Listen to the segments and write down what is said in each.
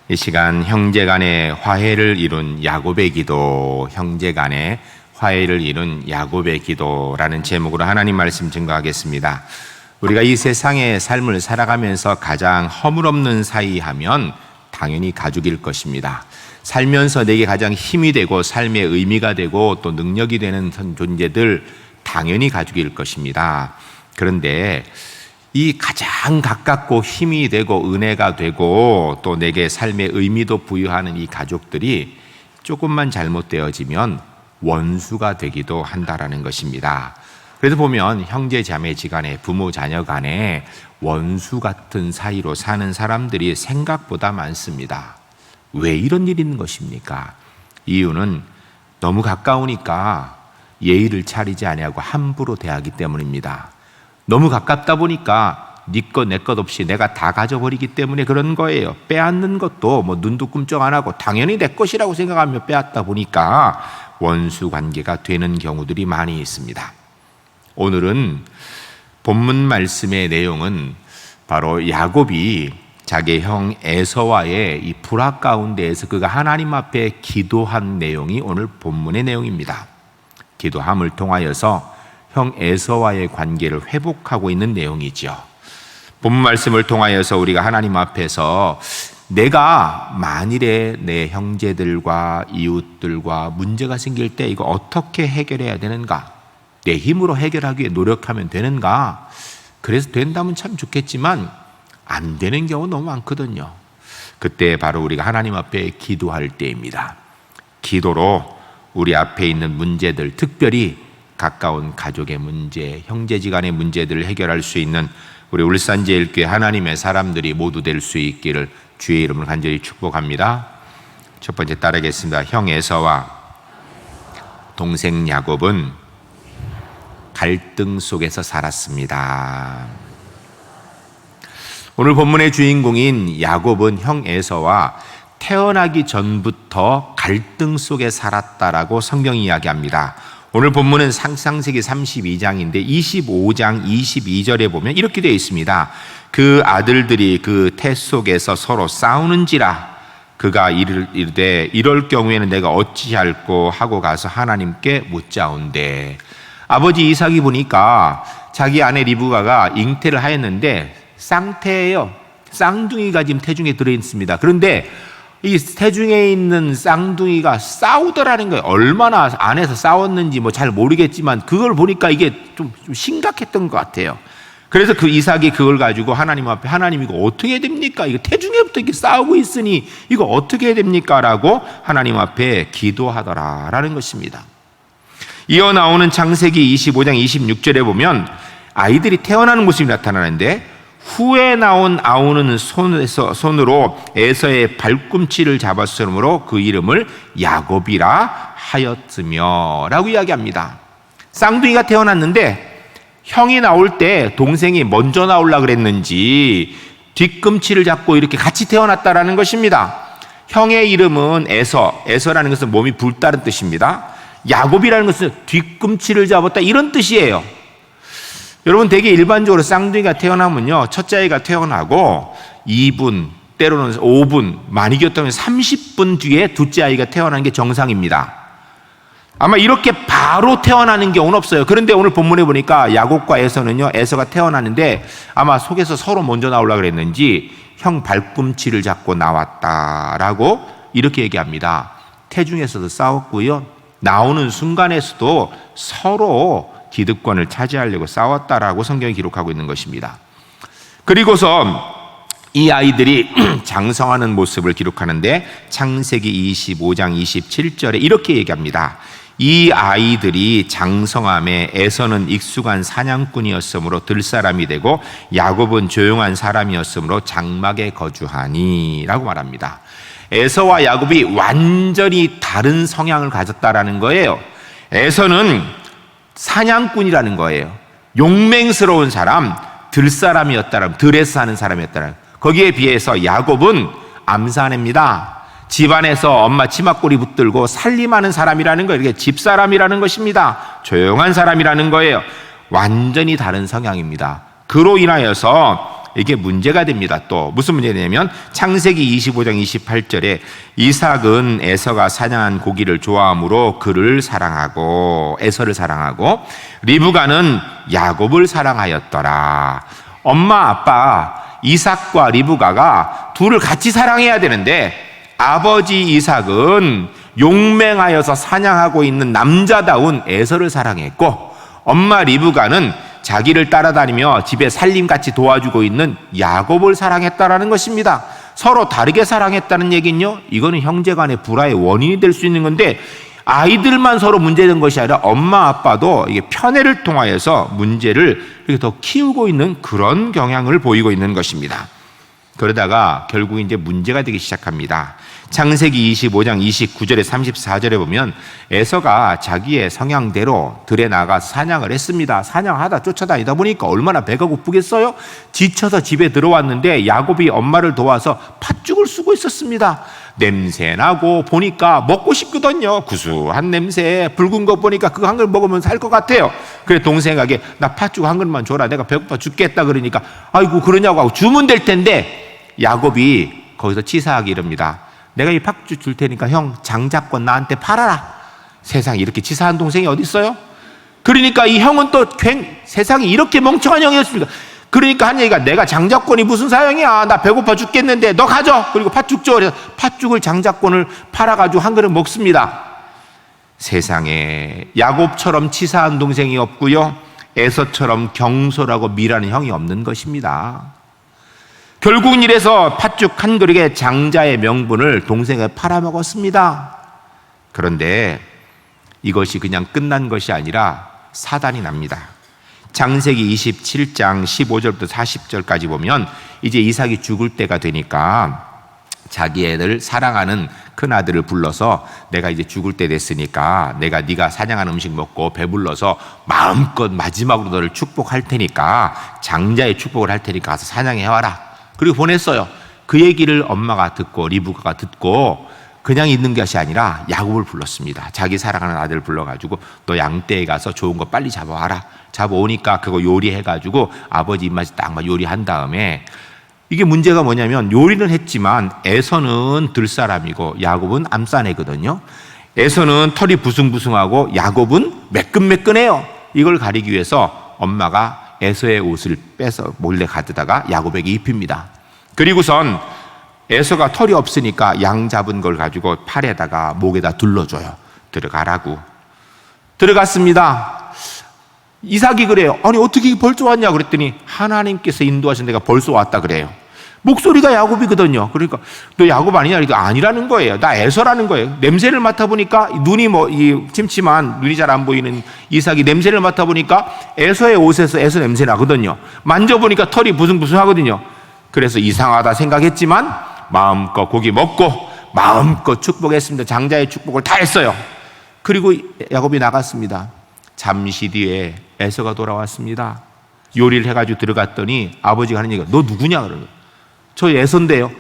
이 시간 형제 간의 화해를 이룬 야곱의 기도, 형제 간의 화해를 이룬 야곱의 기도라는 제목으로 하나님 말씀 증거하겠습니다. 우리가 이 세상의 삶을 살아가면서 가장 허물없는 사이 하면 당연히 가족일 것입니다. 살면서 내게 가장 힘이 되고 삶의 의미가 되고 또 능력이 되는 존재들 당연히 가족일 것입니다. 그런데 이 가장 가깝고 힘이 되고 은혜가 되고 또 내게 삶의 의미도 부여하는 이 가족들이 조금만 잘못되어지면 원수가 되기도 한다라는 것입니다. 그래서 보면 형제 자매 지간에 부모 자녀 간에 원수 같은 사이로 사는 사람들이 생각보다 많습니다. 왜 이런 일이 있는 것입니까? 이유는 너무 가까우니까 예의를 차리지 아니하고 함부로 대하기 때문입니다. 너무 가깝다 보니까 네 것 내 것 없이 내가 다 가져버리기 때문에 그런 거예요. 빼앗는 것도 눈도 끔쩍 안 하고 당연히 내 것이라고 생각하며 빼앗다 보니까 원수 관계가 되는 경우들이 많이 있습니다. 오늘은 본문 말씀의 내용은 바로 야곱이 자기 형 에서와의 이 불화 가운데에서 그가 하나님 앞에 기도한 내용이 오늘 본문의 내용입니다. 기도함을 통하여서 형 에서와의 관계를 회복하고 있는 내용이죠. 본문 말씀을 통하여서 우리가 하나님 앞에서 내가 만일에 내 형제들과 이웃들과 문제가 생길 때 이거 어떻게 해결해야 되는가? 내 힘으로 해결하기 위해 노력하면 되는가? 그래서 된다면 참 좋겠지만 안 되는 경우 너무 많거든요. 그때 바로 우리가 하나님 앞에 기도할 때입니다. 기도로 우리 앞에 있는 문제들, 특별히 가까운 가족의 문제, 형제지간의 문제들을 해결할 수 있는 우리 울산제일교회 하나님의 사람들이 모두 될 수 있기를 주의 이름으로 간절히 축복합니다. 첫 번째 따르겠습니다. 형 에서와 동생 야곱은 갈등 속에서 살았습니다. 오늘 본문의 주인공인 야곱은 형 에서와 태어나기 전부터 갈등 속에 살았다라고 성경이 이야기합니다. 오늘 본문은 창세기 32장인데 25장 22절에 보면 이렇게 되어 있습니다. 그 아들들이 그 태 속에서 서로 싸우는지라 그가 이르되 이럴 경우에는 내가 어찌할꼬 하고 가서 하나님께 묻자온대. 아버지 이삭이 보니까 자기 아내 리브가가 잉태를 하였는데 쌍태예요. 쌍둥이가 지금 태중에 들어있습니다. 그런데 이 태중에 있는 쌍둥이가 싸우더라는 거예요. 얼마나 안에서 싸웠는지 잘 모르겠지만 그걸 보니까 이게 좀 심각했던 것 같아요. 그래서 그 이삭이 그걸 가지고 하나님 앞에 하나님 이거 어떻게 해야 됩니까? 이거 태중에부터 이렇게 싸우고 있으니 이거 어떻게 해야 됩니까? 라고 하나님 앞에 기도하더라라는 것입니다. 이어 나오는 창세기 25장 26절에 보면 아이들이 태어나는 모습이 나타나는데 후에 나온 아우는 손으로 에서의 발꿈치를 잡았으므로 그 이름을 야곱이라 하였으며 라고 이야기합니다. 쌍둥이가 태어났는데 형이 나올 때 동생이 먼저 나오려고 그랬는지 뒤꿈치를 잡고 이렇게 같이 태어났다라는 것입니다. 형의 이름은 에서라는 것은 몸이 불다른 뜻입니다. 야곱이라는 것은 뒤꿈치를 잡았다 이런 뜻이에요. 여러분 되게 일반적으로 쌍둥이가 태어나면요 첫째 아이가 태어나고 2분 때로는 5분 많이 길었다면 30분 뒤에 둘째 아이가 태어나는 게 정상입니다. 아마 이렇게 바로 태어나는 경우는 없어요. 그런데 오늘 본문에 보니까 야곱과 에서가 태어나는데 아마 속에서 서로 먼저 나오려고 그랬는지 형 발꿈치를 잡고 나왔다라고 이렇게 얘기합니다. 태중에서도 싸웠고요 나오는 순간에서도 서로 기득권을 차지하려고 싸웠다라고 성경이 기록하고 있는 것입니다. 그리고서 이 아이들이 장성하는 모습을 기록하는데 창세기 25장 27절에 이렇게 얘기합니다. 이 아이들이 장성함에 에서는 익숙한 사냥꾼이었으므로 들사람이 되고 야곱은 조용한 사람이었으므로 장막에 거주하니 라고 말합니다. 에서와 야곱이 완전히 다른 성향을 가졌다라는 거예요. 에서는 사냥꾼이라는 거예요. 용맹스러운 사람, 들사람이었다라는, 들에서 사는 사람이었다라는. 거기에 비해서 야곱은 암사냅니다. 집안에서 엄마 치마꼬리 붙들고 살림하는 사람이라는 거예요. 이게 집사람이라는 것입니다. 조용한 사람이라는 거예요. 완전히 다른 성향입니다. 그로 인하여서 이게 문제가 됩니다. 또 무슨 문제냐면 창세기 25장 28절에 이삭은 에서가 사냥한 고기를 좋아하므로 그를 사랑하고 에서를 사랑하고 리브가는 야곱을 사랑하였더라. 엄마 아빠 이삭과 리브가가 둘을 같이 사랑해야 되는데 아버지 이삭은 용맹하여서 사냥하고 있는 남자다운 에서를 사랑했고 엄마 리브가는 자기를 따라다니며 집에 살림같이 도와주고 있는 야곱을 사랑했다라는 것입니다. 서로 다르게 사랑했다는 얘기는요, 이거는 형제간의 불화의 원인이 될 수 있는 건데 아이들만 서로 문제된 것이 아니라 엄마 아빠도 이게 편애를 통하여서 문제를 이렇게 더 키우고 있는 그런 경향을 보이고 있는 것입니다. 그러다가 결국 이제 문제가 되기 시작합니다. 창세기 25장 29절에 34절에 보면 에서가 자기의 성향대로 들에 나가서 사냥을 했습니다. 사냥하다 쫓아다니다 보니까 얼마나 배가 고프겠어요? 지쳐서 집에 들어왔는데 야곱이 엄마를 도와서 팥죽을 쓰고 있었습니다. 냄새 나고 보니까 먹고 싶거든요. 구수한 냄새, 붉은 거 보니까 그거 한 그릇 먹으면 살 것 같아요. 그래 동생에게 나 팥죽 한 그릇만 줘라. 내가 배고파 죽겠다 그러니까 아이고 그러냐고 하고 주면 될 텐데 야곱이 거기서 치사하게 이럽니다. 내가 이 팥죽 줄 테니까 형 장자권 나한테 팔아라. 세상에 이렇게 치사한 동생이 어디 있어요? 그러니까 이 형은 또 세상에 이렇게 멍청한 형이었습니다. 그러니까 한 얘기가 내가 장자권이 무슨 사용이야. 나 배고파 죽겠는데 너 가져. 그리고 팥죽 줘. 그래서 팥죽을 장자권을 팔아가지고 한 그릇 먹습니다. 세상에 야곱처럼 치사한 동생이 없고요. 에서처럼 경솔하고 미라는 형이 없는 것입니다. 결국은 이래서 팥죽 한 그릇에 장자의 명분을 동생에 팔아먹었습니다. 그런데 이것이 그냥 끝난 것이 아니라 사단이 납니다. 창세기 27장 15절부터 40절까지 보면 이제 이삭이 죽을 때가 되니까 자기 애들 사랑하는 큰아들을 불러서 내가 이제 죽을 때 됐으니까 내가 네가 사냥한 음식 먹고 배불러서 마음껏 마지막으로 너를 축복할 테니까 장자의 축복을 할 테니까 가서 사냥해 와라. 그리고 보냈어요. 그 얘기를 엄마가 듣고 리브가가 듣고 그냥 있는 것이 아니라 야곱을 불렀습니다. 자기 사랑하는 아들을 불러가지고 너 양떼에 가서 좋은 거 빨리 잡아와라. 잡아오니까 그거 요리해가지고 아버지 입맛에 딱 요리한 다음에 이게 문제가 뭐냐면 요리는 했지만 에서는 들사람이고 야곱은 암싸내거든요. 에서는 털이 부숭부숭하고 야곱은 매끈매끈해요. 이걸 가리기 위해서 엄마가 에서의 옷을 빼서 몰래 가져다가 야곱에게 입힙니다. 그리고선 에서가 털이 없으니까 양 잡은 걸 가지고 팔에다가 목에다 둘러줘요. 들어가라고. 들어갔습니다. 이삭이 그래요. 아니 어떻게 벌써 왔냐 그랬더니 하나님께서 인도하신 데가 벌써 왔다 그래요. 목소리가 야곱이거든요. 그러니까 너 야곱 아니냐? 그러니까 아니라는 거예요. 나 에서라는 거예요. 냄새를 맡아보니까 눈이 이 침침한 눈이 잘 안 보이는 이삭이 냄새를 맡아보니까 에서의 옷에서 에서 냄새 나거든요. 만져보니까 털이 부숭부숭하거든요. 그래서 이상하다 생각했지만 마음껏 고기 먹고 마음껏 축복했습니다. 장자의 축복을 다 했어요. 그리고 야곱이 나갔습니다. 잠시 뒤에 에서가 돌아왔습니다. 요리를 해가지고 들어갔더니 아버지가 하는 얘기가 너 누구냐 그러는 거예요. 저 에서인데요.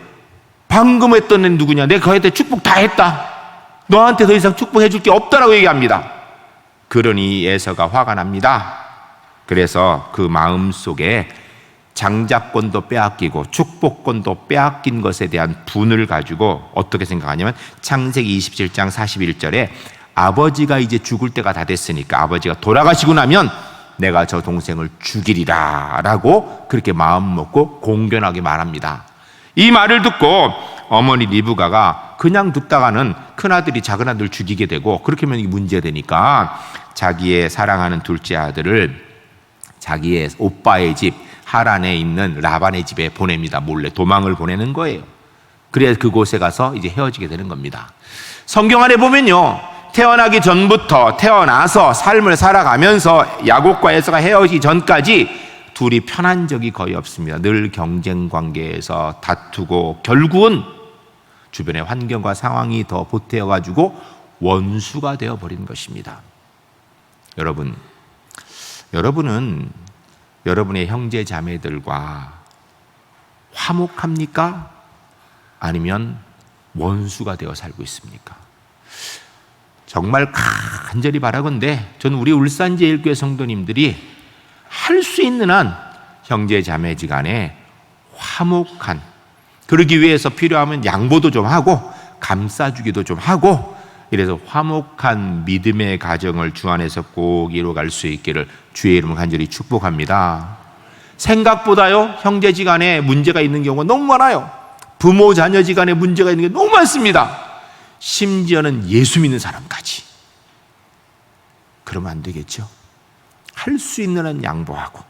방금 했던 애는 누구냐? 내가 그한테 축복 다 했다. 너한테 더 이상 축복해 줄 게 없다라고 얘기합니다. 그러니 에서가 화가 납니다. 그래서 그 마음속에 장자권도 빼앗기고 축복권도 빼앗긴 것에 대한 분을 가지고 어떻게 생각하냐면 창세기 27장 41절에 아버지가 이제 죽을 때가 다 됐으니까 아버지가 돌아가시고 나면 내가 저 동생을 죽이리라 라고 그렇게 마음 먹고 공견하게 말합니다. 이 말을 듣고 어머니 리브가가 그냥 뒀다가는 큰아들이 작은아들을 죽이게 되고 그렇게 하면 문제되니까 자기의 사랑하는 둘째 아들을 자기의 오빠의 집 하란에 있는 라반의 집에 보냅니다. 몰래 도망을 보내는 거예요. 그래야 그곳에 가서 이제 헤어지게 되는 겁니다. 성경 안에 보면요. 태어나기 전부터 태어나서 삶을 살아가면서 야곱과 에서가 헤어지기 전까지 둘이 편한 적이 거의 없습니다. 늘 경쟁 관계에서 다투고 결국은 주변의 환경과 상황이 더 보태어가지고 원수가 되어버린 것입니다. 여러분은 여러분의 형제 자매들과 화목합니까? 아니면 원수가 되어 살고 있습니까? 정말 간절히 바라건대 저는 우리 울산제일교회 성도님들이 할 수 있는 한 형제 자매지간에 화목한, 그러기 위해서 필요하면 양보도 좀 하고 감싸주기도 좀 하고, 이래서 화목한 믿음의 가정을 주 안에서 꼭 이루어갈 수 있기를 주의 이름으로 간절히 축복합니다. 생각보다요, 형제지간에 문제가 있는 경우가 너무 많아요. 부모 자녀지간에 문제가 있는 게 너무 많습니다. 심지어는 예수 믿는 사람까지. 그러면 안 되겠죠. 할 수 있는 한 양보하고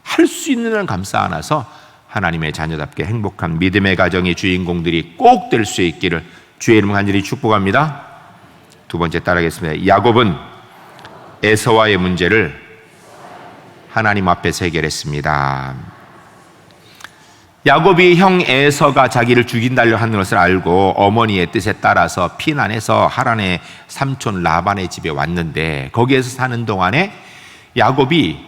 할 수 있는 한 감싸 안아서 하나님의 자녀답게 행복한 믿음의 가정의 주인공들이 꼭 될 수 있기를 주의 이름으로 간절히 축복합니다. 두 번째 따라하겠습니다. 야곱은 에서와의 문제를 하나님 앞에서 해결했습니다. 야곱이 형 에서가 자기를 죽인다려 하는 것을 알고 어머니의 뜻에 따라서 피난해서 하란의 삼촌 라반의 집에 왔는데, 거기에서 사는 동안에 야곱이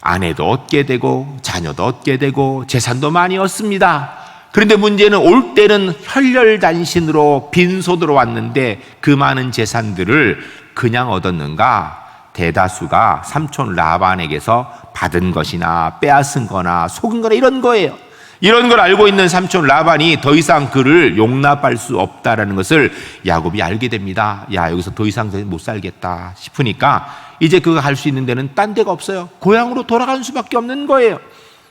아내도 얻게 되고 자녀도 얻게 되고 재산도 많이 얻습니다. 그런데 문제는 올 때는 혈혈단신으로 빈손으로 왔는데 그 많은 재산들을 그냥 얻었는가? 대다수가 삼촌 라반에게서 받은 것이나 빼앗은 거나 속은 거나 이런 거예요. 이런 걸 알고 있는 삼촌 라반이 더 이상 그를 용납할 수 없다라는 것을 야곱이 알게 됩니다. 야, 여기서 더 이상 못 살겠다 싶으니까 이제 그가 갈 수 있는 데는 딴 데가 없어요. 고향으로 돌아가는 수밖에 없는 거예요.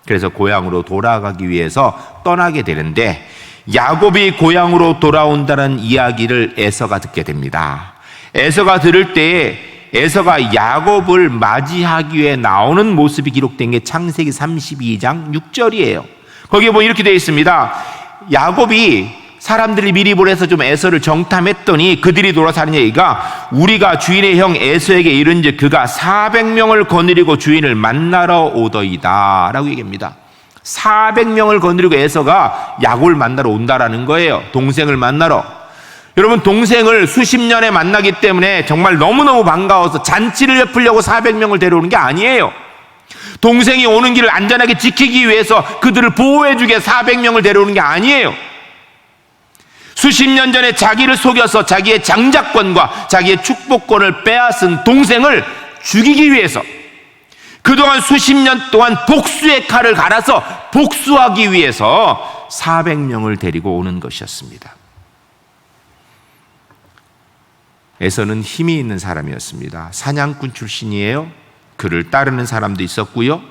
그래서 고향으로 돌아가기 위해서 떠나게 되는데, 야곱이 고향으로 돌아온다는 이야기를 에서가 듣게 됩니다. 에서가 들을 때에 에서가 야곱을 맞이하기 위해 나오는 모습이 기록된 게 창세기 32장 6절이에요. 거기에 보면 이렇게 되어 있습니다. 야곱이 사람들이 미리 보내서 좀 에서를 정탐했더니 그들이 돌아서 하는 얘기가, 우리가 주인의 형 에서에게 이른즉 그가 400명을 거느리고 주인을 만나러 오더이다 라고 얘기합니다. 400명을 거느리고 에서가 야곱을 만나러 온다라는 거예요. 동생을 만나러. 여러분, 동생을 수십 년에 만나기 때문에 정말 너무너무 반가워서 잔치를 베풀려고 400명을 데려오는 게 아니에요. 동생이 오는 길을 안전하게 지키기 위해서 그들을 보호해주게 400명을 데려오는 게 아니에요. 수십 년 전에 자기를 속여서 자기의 장자권과 자기의 축복권을 빼앗은 동생을 죽이기 위해서, 그동안 수십 년 동안 복수의 칼을 갈아서 복수하기 위해서 400명을 데리고 오는 것이었습니다. 에서는 힘이 있는 사람이었습니다. 사냥꾼 출신이에요. 그를 따르는 사람도 있었고요,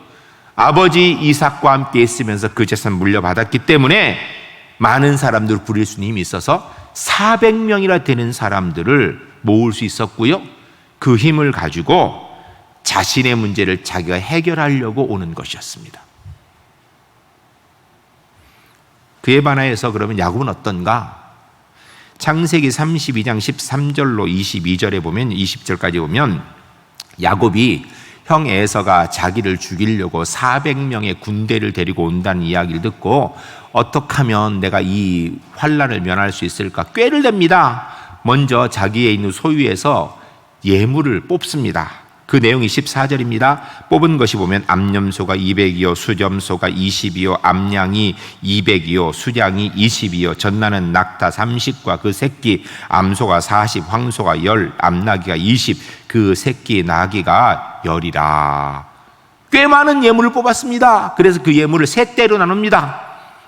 아버지 이삭과 함께 있으면서 그 재산 물려받았기 때문에 많은 사람들을 부릴 수 있는 힘이 있어서 400명이나 되는 사람들을 모을 수 있었고요, 그 힘을 가지고 자신의 문제를 자기가 해결하려고 오는 것이었습니다. 그에 반하여서 그러면 야곱은 어떤가? 창세기 32장 13절로 22절에 보면, 20절까지 보면 야곱이 형 에서가 자기를 죽이려고 400명의 군대를 데리고 온다는 이야기를 듣고 어떻게 하면 내가 이 환난을 면할 수 있을까 꾀를 냅니다. 먼저 자기의 있는 소유에서 예물을 뽑습니다. 그 내용이 14절입니다. 뽑은 것이 보면 암염소가 200이요, 수점소가 20이요, 암양이 200이요, 수장이 20이요, 젖나는 낙타 30과 그 새끼, 암소가 40, 황소가 10, 암나귀가 20, 그 새끼 나귀가 10이라. 꽤 많은 예물을 뽑았습니다. 그래서 그 예물을 세 대로 나눕니다.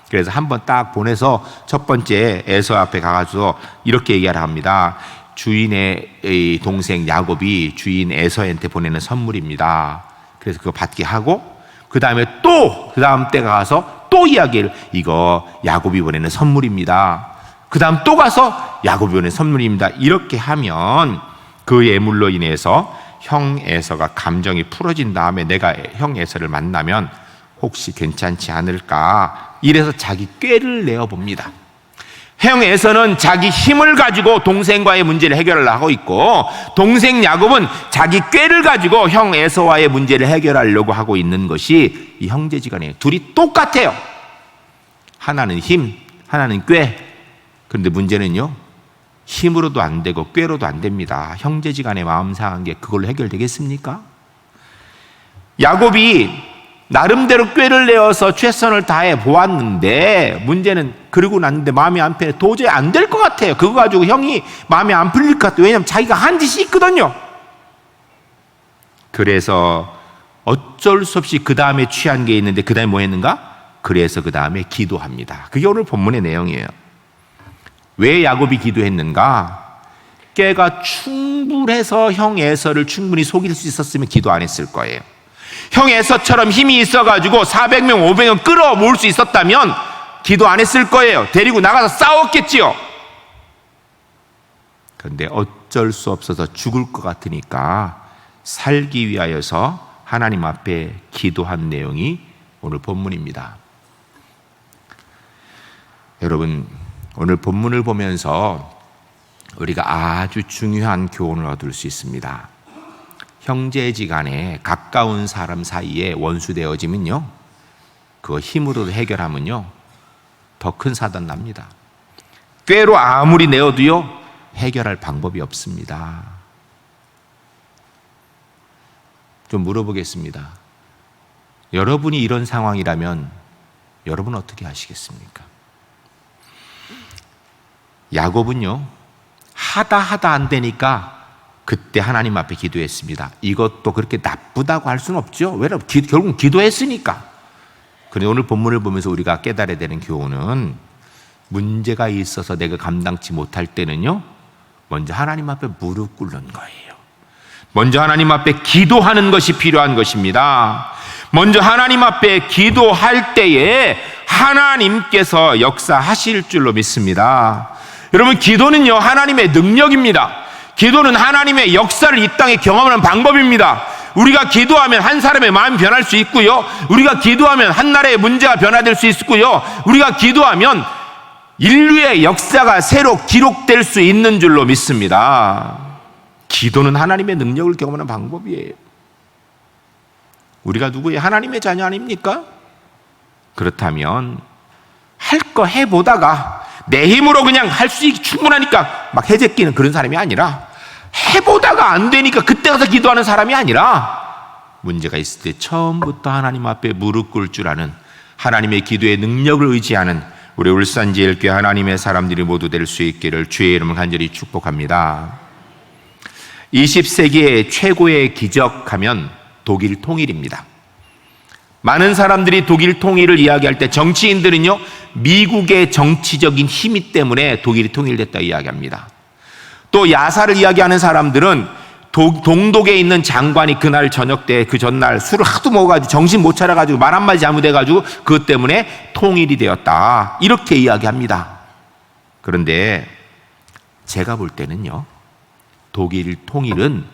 그래서 한번 딱 보내서 첫 번째 에서 앞에 가가지고 이렇게 얘기하라 합니다. 주인의 동생 야곱이 주인 에서한테 보내는 선물입니다. 그래서 그거 받게 하고, 그 다음에 또 그 다음 때 가서 또 이야기를, 이거 야곱이 보내는 선물입니다. 그 다음 또 가서 야곱이 보내는 선물입니다. 이렇게 하면 그 예물로 인해서 형 에서가 감정이 풀어진 다음에 내가 형 에서를 만나면 혹시 괜찮지 않을까, 이래서 자기 꾀를 내어봅니다. 형 에서는 자기 힘을 가지고 동생과의 문제를 해결을 하고 있고, 동생 야곱은 자기 꾀를 가지고 형 에서와의 문제를 해결하려고 하고 있는 것이 이 형제지간에 둘이 똑같아요. 하나는 힘, 하나는 꾀. 그런데 문제는요, 힘으로도 안 되고 꾀로도 안 됩니다. 형제지간의 마음 상한 게 그걸로 해결되겠습니까? 야곱이 나름대로 꾀를 내어서 최선을 다해 보았는데, 문제는 그러고 났는데 마음이 안 편해. 도저히 안 될 것 같아요. 그거 가지고 형이 마음이 안 풀릴 것 같아요. 왜냐하면 자기가 한 짓이 있거든요. 그래서 어쩔 수 없이 그 다음에 취한 게 있는데, 그 다음에 뭐 했는가? 그래서 그 다음에 기도합니다. 그게 오늘 본문의 내용이에요. 왜 야곱이 기도했는가? 깨가 충분해서 형 에서를 충분히 속일 수 있었으면 기도 안 했을 거예요. 형 에서처럼 힘이 있어가지고 400명, 500명 끌어모을 수 있었다면 기도 안 했을 거예요. 데리고 나가서 싸웠겠지요. 그런데 어쩔 수 없어서 죽을 것 같으니까 살기 위하여서 하나님 앞에 기도한 내용이 오늘 본문입니다. 여러분, 오늘 본문을 보면서 우리가 아주 중요한 교훈을 얻을 수 있습니다. 형제지간에 가까운 사람 사이에 원수되어지면요, 그거 힘으로 해결하면요 더 큰 사단 납니다. 꾀로 아무리 내어도요 해결할 방법이 없습니다. 좀 물어보겠습니다. 여러분이 이런 상황이라면 여러분 어떻게 하시겠습니까? 야곱은요 하다 안 되니까 그때 하나님 앞에 기도했습니다. 이것도 그렇게 나쁘다고 할 수는 없죠. 왜냐하면 결국 기도했으니까. 그런데 오늘 본문을 보면서 우리가 깨달아야 되는 교훈은, 문제가 있어서 내가 감당치 못할 때는요 먼저 하나님 앞에 무릎 꿇는 거예요. 먼저 하나님 앞에 기도하는 것이 필요한 것입니다. 먼저 하나님 앞에 기도할 때에 하나님께서 역사하실 줄로 믿습니다. 여러분, 기도는요 하나님의 능력입니다. 기도는 하나님의 역사를 이 땅에 경험하는 방법입니다. 우리가 기도하면 한 사람의 마음이 변할 수 있고요, 우리가 기도하면 한 나라의 문제가 변화될 수 있고요, 우리가 기도하면 인류의 역사가 새로 기록될 수 있는 줄로 믿습니다. 기도는 하나님의 능력을 경험하는 방법이에요. 우리가 누구의 하나님의 자녀 아닙니까? 그렇다면 할 거 해보다가 내 힘으로 그냥 할 수 충분하니까 막 해제끼는 그런 사람이 아니라, 해보다가 안 되니까 그때 가서 기도하는 사람이 아니라, 문제가 있을 때 처음부터 하나님 앞에 무릎 꿇을 줄 아는, 하나님의 기도의 능력을 의지하는 우리 울산제일교회 하나님의 사람들이 모두 될 수 있기를 주의 이름을 간절히 축복합니다. 20세기의 최고의 기적하면 독일 통일입니다. 많은 사람들이 독일 통일을 이야기할 때 정치인들은요 미국의 정치적인 힘이 때문에 독일이 통일됐다 이야기합니다. 또 야사를 이야기하는 사람들은 동독에 있는 장관이 그날 저녁 때 그 전날 술을 하도 먹어가지고 정신 못 차려가지고 말 한마디 잘못해가지고 그것 때문에 통일이 되었다 이렇게 이야기합니다. 그런데 제가 볼 때는요 독일 통일은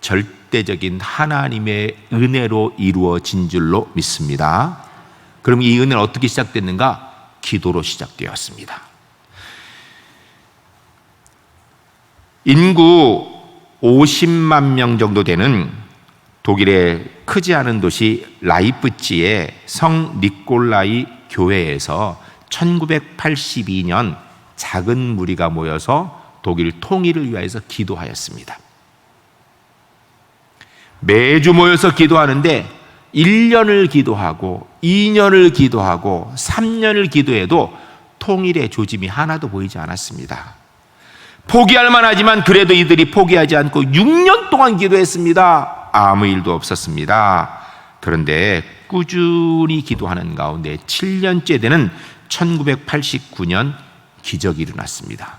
절대적인 하나님의 은혜로 이루어진 줄로 믿습니다. 그럼 이 은혜는 어떻게 시작됐는가? 기도로 시작되었습니다. 인구 50만 명 정도 되는 독일의 크지 않은 도시 라이프치히의 성 니콜라이 교회에서 1982년 작은 무리가 모여서 독일 통일을 위하여서 기도하였습니다. 매주 모여서 기도하는데 1년을 기도하고 2년을 기도하고 3년을 기도해도 통일의 조짐이 하나도 보이지 않았습니다. 포기할 만하지만 그래도 이들이 포기하지 않고 6년 동안 기도했습니다. 아무 일도 없었습니다. 그런데 꾸준히 기도하는 가운데 7년째 되는 1989년 기적이 일어났습니다.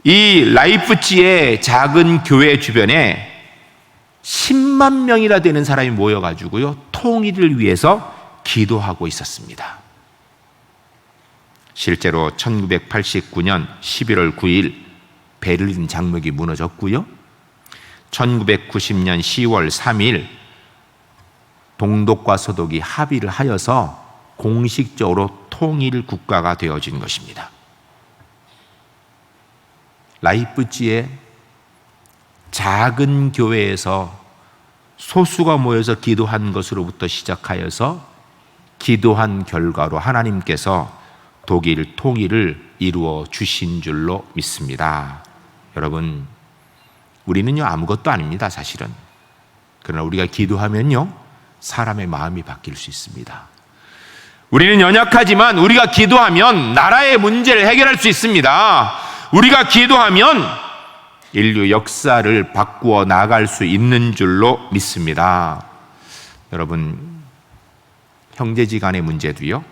이 라이프치히의 작은 교회 주변에 10만 명이나 되는 사람이 모여가지고요 통일을 위해서 기도하고 있었습니다. 실제로 1989년 11월 9일 베를린 장벽이 무너졌고요 1990년 10월 3일 동독과 서독이 합의를 하여서 공식적으로 통일 국가가 되어진 것입니다. 라이프치히의 작은 교회에서 소수가 모여서 기도한 것으로부터 시작하여서 기도한 결과로 하나님께서 독일 통일을 이루어 주신 줄로 믿습니다. 여러분, 우리는요 아무것도 아닙니다. 사실은. 그러나 우리가 기도하면요 사람의 마음이 바뀔 수 있습니다. 우리는 연약하지만 우리가 기도하면 나라의 문제를 해결할 수 있습니다. 우리가 기도하면 인류 역사를 바꾸어 나갈 수 있는 줄로 믿습니다. 여러분, 형제지간의 문제도요.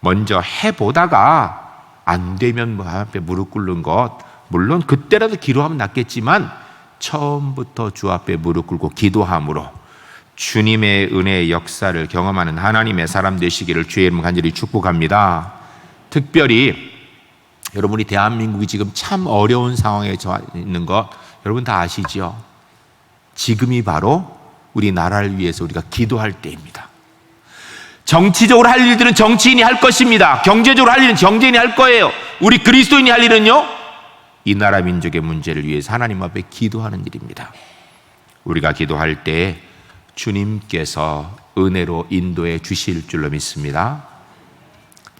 먼저 해보다가 안 되면 뭐 앞에 무릎 꿇는 것, 물론 그때라도 기도하면 낫겠지만 처음부터 주 앞에 무릎 꿇고 기도함으로 주님의 은혜의 역사를 경험하는 하나님의 사람 되시기를 주의 이름 간절히 축복합니다. 특별히 여러분이 대한민국이 지금 참 어려운 상황에 처해 있는 것 여러분 다 아시죠? 지금이 바로 우리 나라를 위해서 우리가 기도할 때입니다. 정치적으로 할 일들은 정치인이 할 것입니다. 경제적으로 할 일은 경제인이 할 거예요. 우리 그리스도인이 할 일은요, 이 나라 민족의 문제를 위해서 하나님 앞에 기도하는 일입니다. 우리가 기도할 때 주님께서 은혜로 인도해 주실 줄로 믿습니다.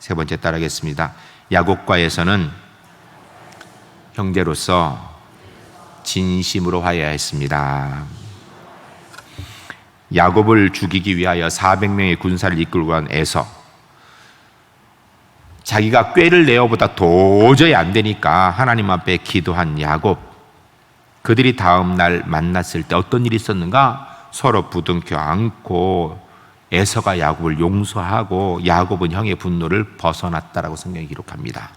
세 번째 따르겠습니다. 야곱과에서는 형제로서 진심으로 화해했습니다. 야곱을 죽이기 위하여 400명의 군사를 이끌고 간 에서, 자기가 꾀를 내어보다 도저히 안 되니까 하나님 앞에 기도한 야곱, 그들이 다음 날 만났을 때 어떤 일이 있었는가? 서로 부둥켜 안고 에서가 야곱을 용서하고 야곱은 형의 분노를 벗어났다라고 성경이 기록합니다.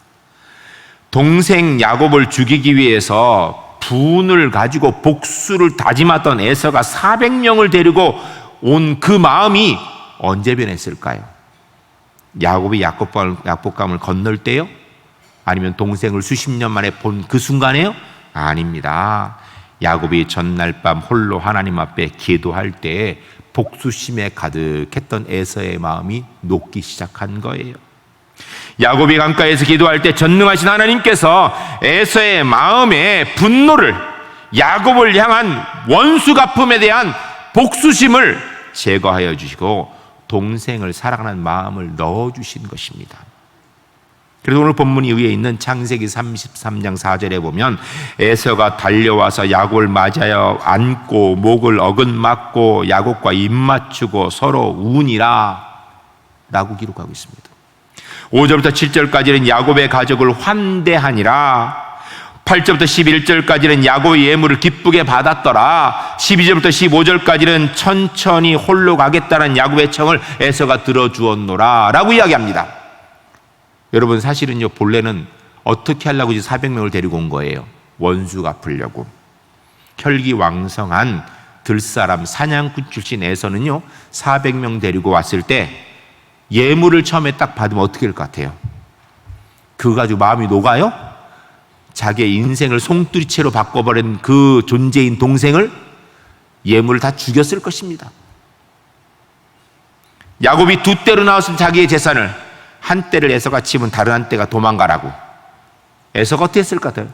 동생 야곱을 죽이기 위해서 분을 가지고 복수를 다짐했던 에서가 400명을 데리고 온 그 마음이 언제 변했을까요? 야곱이 약복강을 건널 때요? 아니면 동생을 수십 년 만에 본 그 순간에요? 아닙니다. 야곱이 전날 밤 홀로 하나님 앞에 기도할 때 복수심에 가득했던 에서의 마음이 녹기 시작한 거예요. 야곱이 강가에서 기도할 때 전능하신 하나님께서 에서의 마음에 분노를, 야곱을 향한 원수 갚음에 대한 복수심을 제거하여 주시고 동생을 사랑하는 마음을 넣어주신 것입니다. 그래서 오늘 본문 위에 있는 창세기 33장 4절에 보면 에서가 달려와서 야곱을 맞아요 안고 목을 어긋맞고 야곱과 입맞추고 서로 우니라 라고 기록하고 있습니다. 5절부터 7절까지는 야곱의 가족을 환대하니라, 8절부터 11절까지는 야곱의 예물을 기쁘게 받았더라, 12절부터 15절까지는 천천히 홀로 가겠다는 야곱의 청을 에서가 들어주었노라 라고 이야기합니다. 여러분, 사실은요, 본래는 어떻게 하려고 이제 400명을 데리고 온 거예요? 원수 갚으려고. 혈기왕성한 들사람 사냥꾼 출신 에서는요 400명 데리고 왔을 때 예물을 처음에 딱 받으면 어떻게 될 것 같아요? 그거 가지고 마음이 녹아요? 자기의 인생을 송두리째로 바꿔버린 그 존재인 동생을, 예물을 다 죽였을 것입니다. 야곱이 두 떼로 나왔으면 자기의 재산을, 한 떼를 에서가 치면 다른 한 떼가 도망가라고. 에서가 어떻게 했을 것 같아요?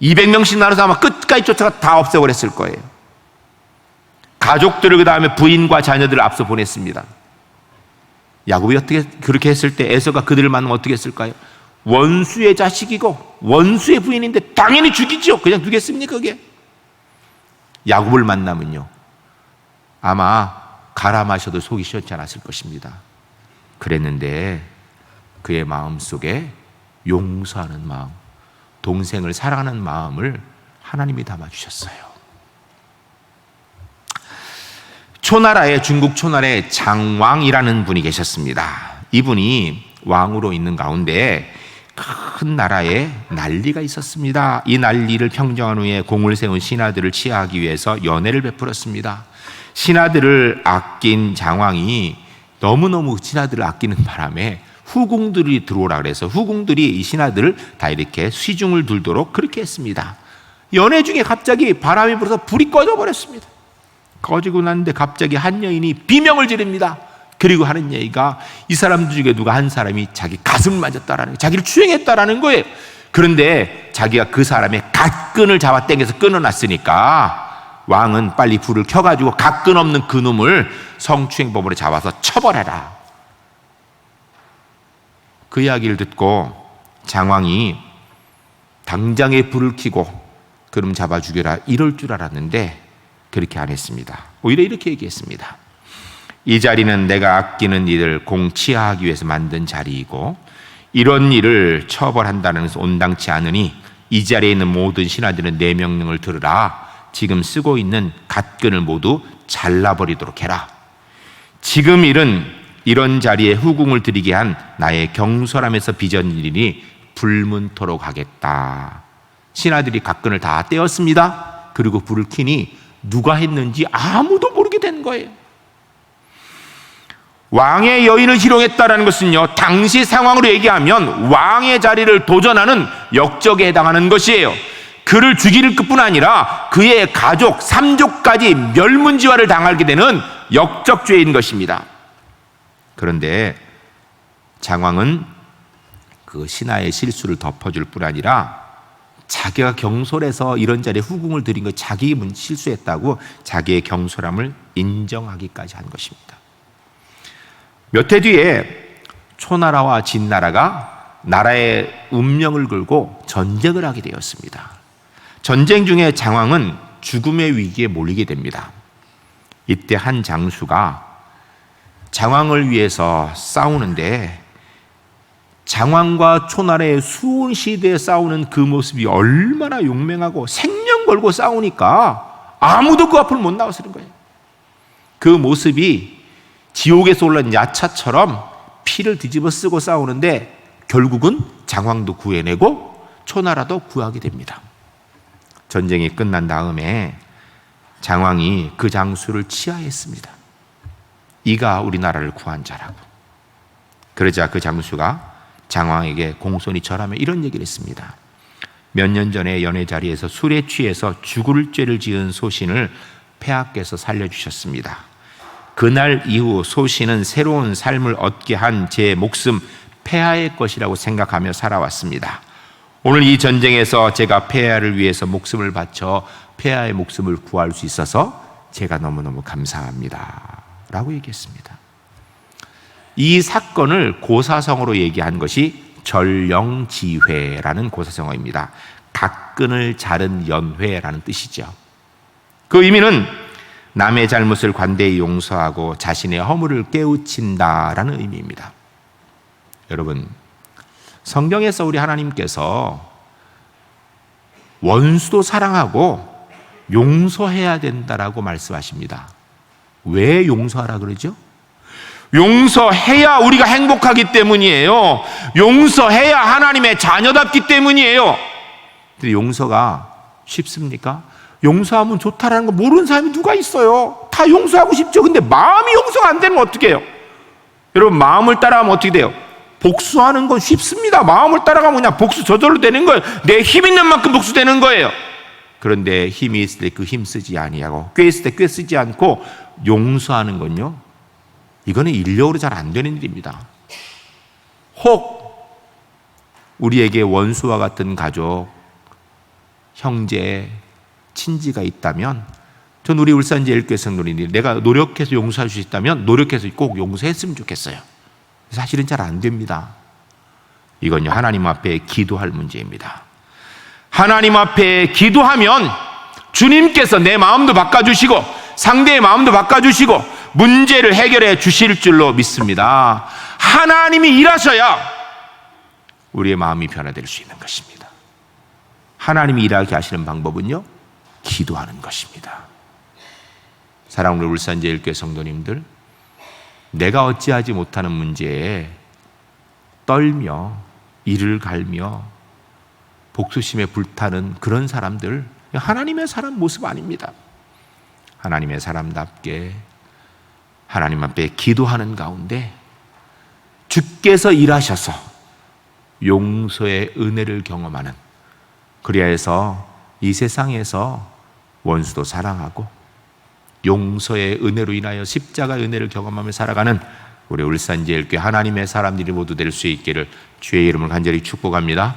200명씩 나눠서 아마 끝까지 쫓아가 다 없애버렸을 거예요. 가족들을, 그 다음에 부인과 자녀들을 앞서 보냈습니다. 야곱이 어떻게 그렇게 했을 때 에서가 그들을 만나면 어떻게 했을까요? 원수의 자식이고 원수의 부인인데 당연히 죽이죠. 그냥 두겠습니까 그게? 야곱을 만나면요 아마 갈아 마셔도 속이 시원치 않았을 것입니다. 그랬는데 그의 마음속에 용서하는 마음, 동생을 사랑하는 마음을 하나님이 담아주셨어요. 초나라에, 중국 초나라에 장왕이라는 분이 계셨습니다. 이분이 왕으로 있는 가운데 큰 나라에 난리가 있었습니다. 이 난리를 평정한 후에 공을 세운 신하들을 치하하기 위해서 연회를 베풀었습니다. 신하들을 아낀 장왕이 너무너무 신하들을 아끼는 바람에 후궁들이 들어오라 그래서 후궁들이 이 신하들을 다 이렇게 시중을 들도록 그렇게 했습니다. 연회 중에 갑자기 바람이 불어서 불이 꺼져버렸습니다. 꺼지고 났는데 갑자기 한 여인이 비명을 지릅니다. 그리고 하는 얘기가 이 사람들 중에 누가 한 사람이 자기 가슴을 만졌다라는 거예요. 자기를 추행했다라는 거예요. 그런데 자기가 그 사람의 갓끈을 잡아 당겨서 끊어놨으니까 왕은 빨리 불을 켜가지고 갓끈 없는 그 놈을 성추행범으로 잡아서 처벌해라. 그 이야기를 듣고 장왕이 당장에 불을 켜고 그럼 잡아 죽여라 이럴 줄 알았는데 그렇게 안 했습니다. 오히려 이렇게 얘기했습니다. 이 자리는 내가 아끼는 이를 공치하기 위해서 만든 자리이고 이런 일을 처벌한다는 것은 온당치 않으니 이 자리에 있는 모든 신하들은 내 명령을 들으라. 지금 쓰고 있는 갓끈을 모두 잘라버리도록 해라. 지금 일은 이런 자리에 후궁을 드리게 한 나의 경솔함에서 빚은 일이니 불문토록 하겠다. 신하들이 각근을 다 떼었습니다. 그리고 불을 켜니 누가 했는지 아무도 모르게 된 거예요. 왕의 여인을 희롱했다는 것은요, 당시 상황으로 얘기하면 왕의 자리를 도전하는 역적에 해당하는 것이에요. 그를 죽일 것뿐 아니라 그의 가족, 삼족까지 멸문지화를 당하게 되는 역적죄인 것입니다. 그런데 장왕은 그 신하의 실수를 덮어줄 뿐 아니라 자기가 경솔해서 이런 자리에 후궁을 드린 것, 자기 실수했다고 자기의 경솔함을 인정하기까지 한 것입니다. 몇 해 뒤에 초나라와 진나라가 나라의 운명을 걸고 전쟁을 하게 되었습니다. 전쟁 중에 장왕은 죽음의 위기에 몰리게 됩니다. 이때 한 장수가 장왕을 위해서 싸우는데 장왕과 초나라의 수원 시대에 싸우는 그 모습이 얼마나 용맹하고 생명 걸고 싸우니까 아무도 그 앞을 못 나와서는 거예요. 그 모습이 지옥에서 올라온 야차처럼 피를 뒤집어 쓰고 싸우는데 결국은 장왕도 구해내고 초나라도 구하게 됩니다. 전쟁이 끝난 다음에 장왕이 그 장수를 치하했습니다. 이가 우리나라를 구한 자라고. 그러자 그 장수가 장왕에게 공손히 절하며 이런 얘기를 했습니다. 몇 년 전에 연회 자리에서 술에 취해서 죽을 죄를 지은 소신을 폐하께서 살려주셨습니다. 그날 이후 소신은 새로운 삶을 얻게 한 제 목숨 폐하의 것이라고 생각하며 살아왔습니다. 오늘 이 전쟁에서 제가 폐하를 위해서 목숨을 바쳐 폐하의 목숨을 구할 수 있어서 제가 너무너무 감사합니다 라고 얘기했습니다. 이 사건을 고사성어로 얘기한 것이 절영지회라는 고사성어입니다. 각근을 자른 연회라는 뜻이죠. 그 의미는 남의 잘못을 관대히 용서하고 자신의 허물을 깨우친다라는 의미입니다. 여러분, 성경에서 우리 하나님께서 원수도 사랑하고 용서해야 된다라고 말씀하십니다. 왜 용서하라 그러죠? 용서해야 우리가 행복하기 때문이에요. 용서해야 하나님의 자녀답기 때문이에요. 근데 용서가 쉽습니까? 용서하면 좋다라는 거 모르는 사람이 누가 있어요? 다 용서하고 싶죠. 근데 마음이 용서가 안 되면 어떻게 해요? 여러분, 마음을 따라가면 어떻게 돼요? 복수하는 건 쉽습니다. 마음을 따라가면 그냥 복수 저절로 되는 거예요. 내 힘 있는 만큼 복수되는 거예요. 그런데 힘이 있을 때 그 힘 쓰지 아니하고 꽤 있을 때 꽤 쓰지 않고 용서하는 건요, 이거는 인력으로 잘 안 되는 일입니다. 혹 우리에게 원수와 같은 가족, 형제, 친지가 있다면, 전 우리 울산제일교회 성도님들이 내가 노력해서 용서할 수 있다면 노력해서 꼭 용서했으면 좋겠어요. 사실은 잘 안 됩니다. 이건요, 하나님 앞에 기도할 문제입니다. 하나님 앞에 기도하면 주님께서 내 마음도 바꿔주시고 상대의 마음도 바꿔주시고 문제를 해결해 주실 줄로 믿습니다. 하나님이 일하셔야 우리의 마음이 변화될 수 있는 것입니다. 하나님이 일하게 하시는 방법은요, 기도하는 것입니다. 사랑하는 울산제일교회 성도님들, 내가 어찌하지 못하는 문제에 떨며 이를 갈며 복수심에 불타는 그런 사람들, 하나님의 사람 모습 아닙니다. 하나님의 사람답게 하나님 앞에 기도하는 가운데 주께서 일하셔서 용서의 은혜를 경험하는, 그래야 해서 이 세상에서 원수도 사랑하고 용서의 은혜로 인하여 십자가의 은혜를 경험하며 살아가는 우리 울산제일교회 하나님의 사람들이 모두 될 수 있기를 주의 이름을 간절히 축복합니다.